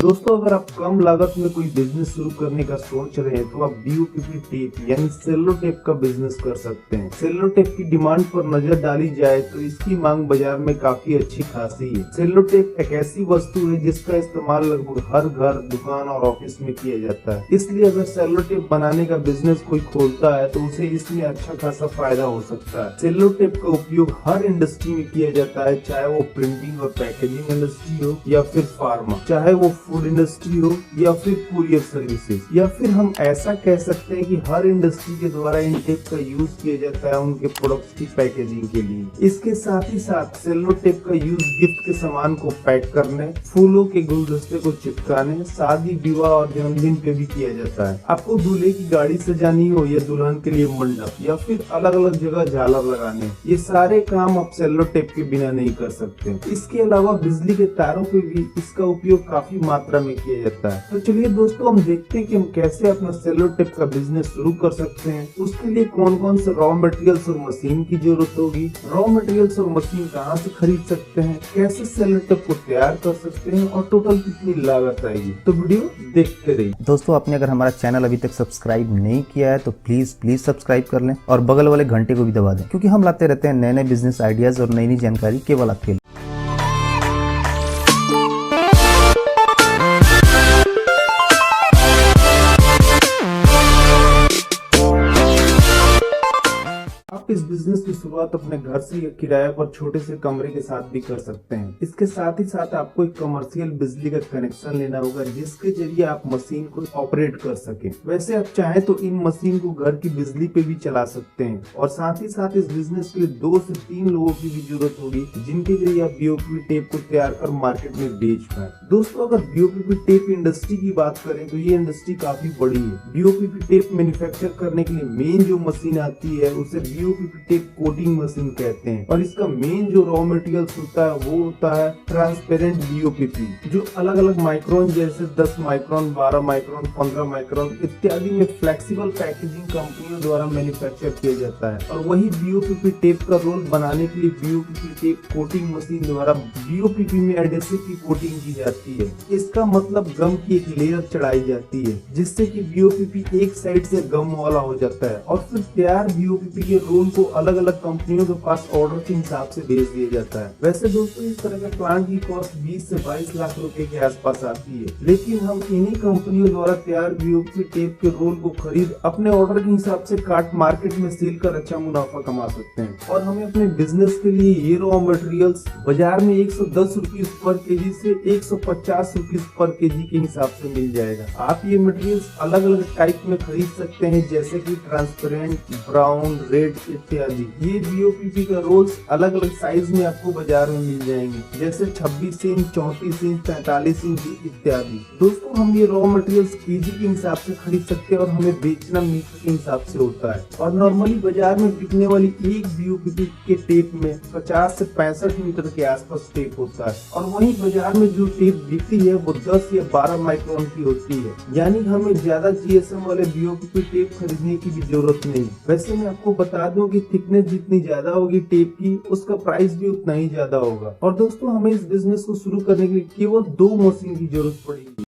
दोस्तों, अगर आप कम लागत में कोई बिजनेस शुरू करने का सोच रहे हैं तो आप बीओपीपी टेप यानी सेलो टेप का बिजनेस कर सकते हैं। सेलो टेप की डिमांड पर नजर डाली जाए तो इसकी मांग बाजार में काफी अच्छी खासी है। सेलो टेप एक ऐसी वस्तु है जिसका इस्तेमाल लगभग हर घर, दुकान और ऑफिस में किया जाता है। इसलिए अगर सेलो टेप बनाने का बिजनेस कोई खोलता है तो उसे इसमें अच्छा खासा फायदा हो सकता है। सेलो टेप का उपयोग हर इंडस्ट्री में किया जाता है, चाहे वो प्रिंटिंग और पैकेजिंग इंडस्ट्री हो या फिर फार्मा, चाहे वो फूड इंडस्ट्री हो या फिर कुरियर सर्विसेज, या फिर हम ऐसा कह सकते हैं कि हर इंडस्ट्री के द्वारा इन टेप का यूज किया जाता है उनके प्रोडक्ट्स की पैकेजिंग के लिए। इसके साथ ही साथ सेलो टेप का यूज गिफ्ट के सामान को पैक करने, फूलों के गुलदस्ते को चिपकाने, शादी, विवाह और जन्मदिन पे भी किया जाता है। आपको दूल्हे की गाड़ी सजानी हो या दुल्हन के लिए मंडप या फिर अलग अलग जगह झालर लगाने, ये सारे काम आप सेलो टेप के बिना नहीं कर सकते। इसके अलावा बिजली के तारों पे भी इसका उपयोग काफी मात्रा में किया जाता है। तो चलिए दोस्तों, हम देखते हैं कि हम कैसे अपना सेलो टेप का बिजनेस शुरू कर सकते हैं। उसके लिए कौन कौन से रॉ मटेरियल्स और मशीन की जरूरत होगी, रॉ मटेरियल्स और मशीन कहाँ से खरीद सकते हैं, कैसे सेलो टेप को तैयार कर सकते हैं और टोटल कितनी लागत आएगी। तो वीडियो देखते रहिए। दोस्तों, आपने अगर हमारा चैनल अभी तक सब्सक्राइब नहीं किया है तो प्लीज सब्सक्राइब कर लें और बगल वाले घंटे को भी दबा दें, क्योंकि हम लाते रहते हैं नए नए बिजनेस आइडियाज और नई नई जानकारी केवल आपके लिए। इस बिजनेस की शुरुआत अपने घर से या किराए पर छोटे से कमरे के साथ भी कर सकते हैं। इसके साथ ही साथ आपको एक कमर्शियल बिजली का कनेक्शन लेना होगा जिसके जरिए आप मशीन को ऑपरेट कर सकें। वैसे आप चाहें तो इन मशीन को घर की बिजली पे भी चला सकते हैं और साथ ही साथ इस बिजनेस के लिए 2 से 3 लोगों की भी जरूरत होगी जिनके जरिए आप बीओपीपी टेप को तैयार कर मार्केट में बेच पाए। दोस्तों, अगर बीओपीपी टेप इंडस्ट्री की बात करें तो ये इंडस्ट्री काफी बड़ी है। बीओपीपी टेप मैन्युफैक्चर करने के लिए मेन जो मशीन आती है उसे बीओपीपी टेप कोटिंग मशीन कहते हैं और इसका मेन जो रॉ मटेरियल्स होता है वो होता है ट्रांसपेरेंट बीओपीपी, जो अलग अलग माइक्रोन जैसे 10 माइक्रोन, 12 माइक्रोन, 15 माइक्रोन इत्यादि में फ्लेक्सिबल पैकेजिंग कंपनियों द्वारा मैन्युफैक्चर किया जाता है। और वही बीओपीपी टेप का रोल बनाने के लिए बीओपीपी टेप कोटिंग मशीन द्वारा बीओपीपी में एडेसिव की कोटिंग की जाती है। इसका मतलब गम की एक लेयर चढ़ाई जाती है जिससे कि बीओपीपी एक साइड से गम वाला हो जाता है और फिर तैयार बीओपीपी के रोल को अलग अलग कंपनियों के पास ऑर्डर के हिसाब से भेज दिया जाता है। वैसे दोस्तों, इस तरह के प्लांट की कॉस्ट 20 से 22 लाख रुपए के आसपास आती है, लेकिन हम इन्हीं कंपनियों द्वारा तैयार बीओपीपी टेप के रोल को खरीद अपने ऑर्डर के हिसाब से काट मार्केट में सेल कर अच्छा मुनाफा कमा सकते हैं। और हमें अपने बिजनेस के लिए ये रॉ मटेरियल्स बाजार में 110 रुपीज पर केजी से 150 रुपीज पर केजी के हिसाब से मिल जाएगा। आप ये मटेरियल्स अलग अलग टाइप में खरीद सकते हैं जैसे कि ट्रांसपेरेंट, ब्राउन, रेड इत्यादि। ये बीओपीपी का रोल्स अलग अलग साइज में आपको बाजार में मिल जाएंगे जैसे 26 इंच, 34 इंच, 43 इंच इत्यादि। दोस्तों, हम ये रॉ मटेरियल्स केजी के हिसाब से खरीद सकते हैं और हमें बेचना मीटर के हिसाब से होता है। और नॉर्मली बाजार में बिकने वाली एक बीओपीपी के टेप में 50 से 65 मीटर के आसपास टेप होता है और वहीं बाजार में जो टेप बिकती है वो 10 या 12 माइक्रोन की होती है, यानी हमें ज्यादा जीएसएम वाले बीओपीपी टेप खरीदने की भी जरूरत नहीं। वैसे मैं आपको बता दूं कि थिकनेस जितनी ज्यादा होगी टेप की, उसका प्राइस भी उतना ही ज्यादा होगा। और दोस्तों, हमें इस बिजनेस को शुरू करने के लिए केवल 2 मशीन की जरूरत पड़ेगी।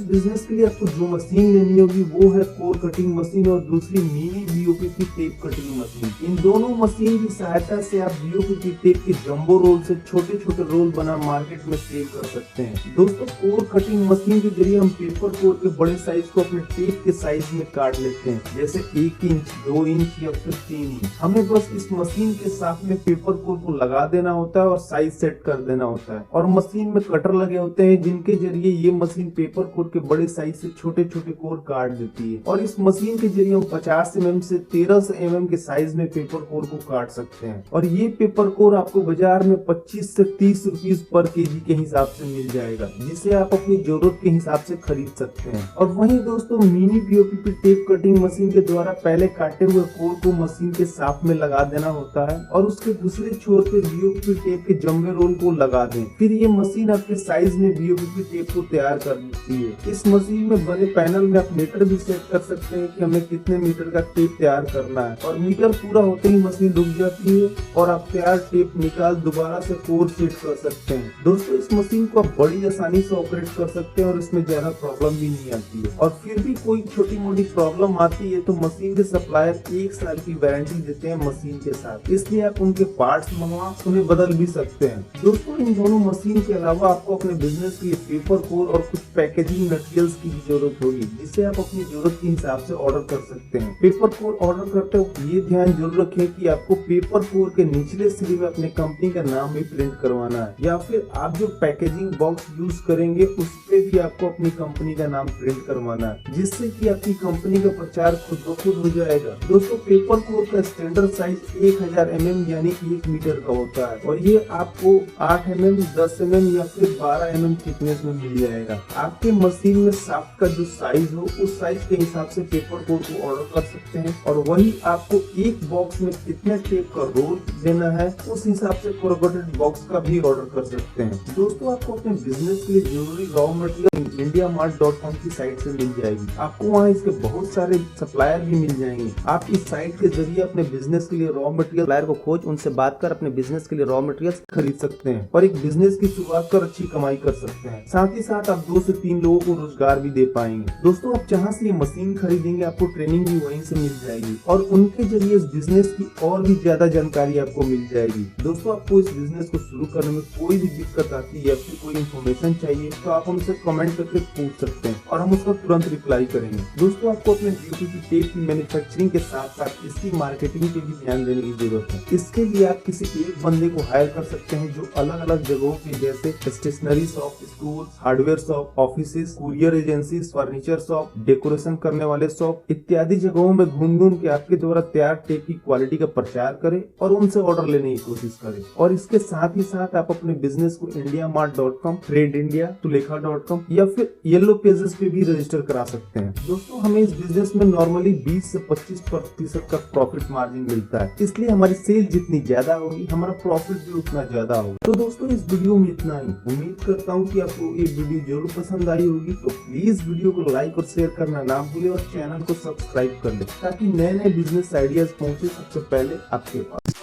बिजनेस के लिए आपको जो मशीन लेनी होगी वो है कोर कटिंग मशीन और दूसरी mini BOPP tape cutting machine. इन दोनों मशीन की सहायता से आप बीओपीपी टेप के जंबो रोल से छोटे छोटे रोल बना मार्केट में सेल कर सकते हैं। दोस्तों, कोर कटिंग मशीन के जरिए हम पेपर कोर के बड़े साइज को अपने टेप के साइज में काट लेते हैं, जैसे 1 इंच, 2 इंच या फिर 3 इंच। हमें बस इस मशीन के साथ में पेपर कोर को लगा देना होता है और साइज सेट कर देना होता है। और मशीन में कटर लगे होते हैं जिनके जरिए ये मशीन पेपर कोर के बड़े साइज से छोटे छोटे कोर काट देती है। और इस मशीन के जरिए हम 50 mm से 1300 mm के साइज में पेपर कोर को काट सकते हैं। और ये पेपर कोर आपको बाजार में 25 से 30 रुपीज पर केजी के हिसाब से मिल जाएगा, जिसे आप अपनी जरूरत के हिसाब से खरीद सकते हैं। और वहीं दोस्तों, mini BOPP tape cutting machine के द्वारा पहले काटे हुए कोर को मशीन के साथ में लगा देना होता है और उसके दूसरे छोर पे बीओपीपी टेप के जंबे रोल को लगा दें। फिर ये मशीन आपके साइज में बीओपीपी टेप को तैयार कर देती है। इस मशीन में बने पैनल में आप मीटर भी सेट कर सकते हैं कि हमें कितने मीटर का टेप तैयार करना है, और मीटर पूरा होते ही मशीन रुक जाती है और आप तैयार टेप निकाल दोबारा से कोर सेट कर सकते हैं। दोस्तों, इस मशीन को आप बड़ी आसानी से ऑपरेट कर सकते हैं और इसमें ज्यादा प्रॉब्लम भी नहीं आती है। और फिर भी कोई छोटी मोटी प्रॉब्लम आती है तो मशीन के सप्लायर 1 साल की वारंटी देते हैं मशीन के साथ, इसलिए आप उनके पार्ट्स मंगवा उन्हें बदल भी सकते हैं। दोस्तों, इन दोनों मशीन के अलावा आपको अपने बिजनेस के लिए पेपर कोर और कुछ पैकेजिंग मटेरियल्स की भी जरूरत होगी, जिसे आप अपनी जरूरत के हिसाब से ऑर्डर कर सकते हैं। पेपर कोर ऑर्डर करते वक्त ये ध्यान जरूर रखें कि आपको पेपर कोर के निचले सिरे में अपने कंपनी का नाम भी प्रिंट करवाना है, या फिर आप जो पैकेजिंग बॉक्स यूज करेंगे उस पे भी आपको अपनी कंपनी का नाम प्रिंट करवाना है, जिससे कि आपकी कंपनी का प्रचार खुद ब खुद हो जाएगा। दोस्तों, पेपर कोर का स्टैंडर्ड साइज 1000 mm यानी 1 मीटर का होता है और ये आपको 8 mm, 10 mm या फिर 12 mm थिकनेस में मिल जाएगा। आपके मशीन में शाफ्ट का जो साइज हो उस साइज के हिसाब से पेपर कोर को ऑर्डर कर सकते हैं, और वही आपको एक बॉक्स में कितने टेप का रोल देना है उस हिसाब से कोरगेटेड बॉक्स का भी ऑर्डर कर सकते हैं। दोस्तों, आपको अपने बिजनेस के लिए जरूरी रॉ मटेरियल indiamart.com की साइट से मिल जाएगी। आपको वहाँ इसके बहुत सारे सप्लायर भी मिल जाएंगे। आप इस साइट के जरिए अपने बिजनेस के लिए रॉ मटेरियल सप्लायर को खोज उनसे बात कर अपने बिजनेस के लिए रॉ मटेरियल्स खरीद सकते हैं और एक बिजनेस की शुरुआत कर अच्छी कमाई कर सकते हैं। साथ ही साथ आप 2 से 3 लोगों को रोजगार भी दे पाएंगे। दोस्तों, आप जहाँ से ये मशीन खरीदेंगे आपको ट्रेनिंग भी वहीं से मिल जाएगी और उनके जरिए इस बिजनेस की और भी ज्यादा जानकारी आपको मिल जाएगी। दोस्तों, आपको इस बिजनेस को शुरू करने में कोई भी दिक्कत आती है या फिर कोई इन्फॉर्मेशन चाहिए तो आप हमसे कमेंट करके पूछ सकते हैं और हम उसका तुरंत रिप्लाई करेंगे। दोस्तों, आपको अपने बीओपीपी टेप की मैन्युफैक्चरिंग के साथ साथ इसकी मार्केटिंग पे भी ध्यान देने की जरूरत है। इसके लिए आप किसी एक बंदे को हायर कर सकते हैं जो अलग अलग जगहों पे जैसे stationery shop, school, hardware shop, offices, courier agency, furniture shop, decoration करने वाले शॉप इत्यादि जगहों में घूम घूम के आपके द्वारा तैयार टेप की क्वालिटी का प्रचार करे और उनसे ऑर्डर लेने की कोशिश करे। और इसके साथ ही साथ आप अपने बिजनेस को indiamart.com, ट्रेड इंडिया, तुलेखा.com या फिर येलो पेजेस पे भी रजिस्टर करा सकते हैं। दोस्तों, हमें इस बिजनेस में नॉर्मली 20 से 25% का प्रॉफिट मार्जिन मिलता है, इसलिए हमारी सेल जितनी ज्यादा होगी हमारा प्रॉफिट भी उतना ज्यादा होगा। तो दोस्तों, इस वीडियो में इतना ही। उम्मीद करता हूँ कि आपको ये वीडियो जरूर पसंद आई होगी, तो प्लीज वीडियो को लाइक और शेयर करना ना भूले और चैनल को सब्सक्राइब कर ले ताकि नए नए बिजनेस आइडियाज पहुँचे सबसे पहले आपके पास।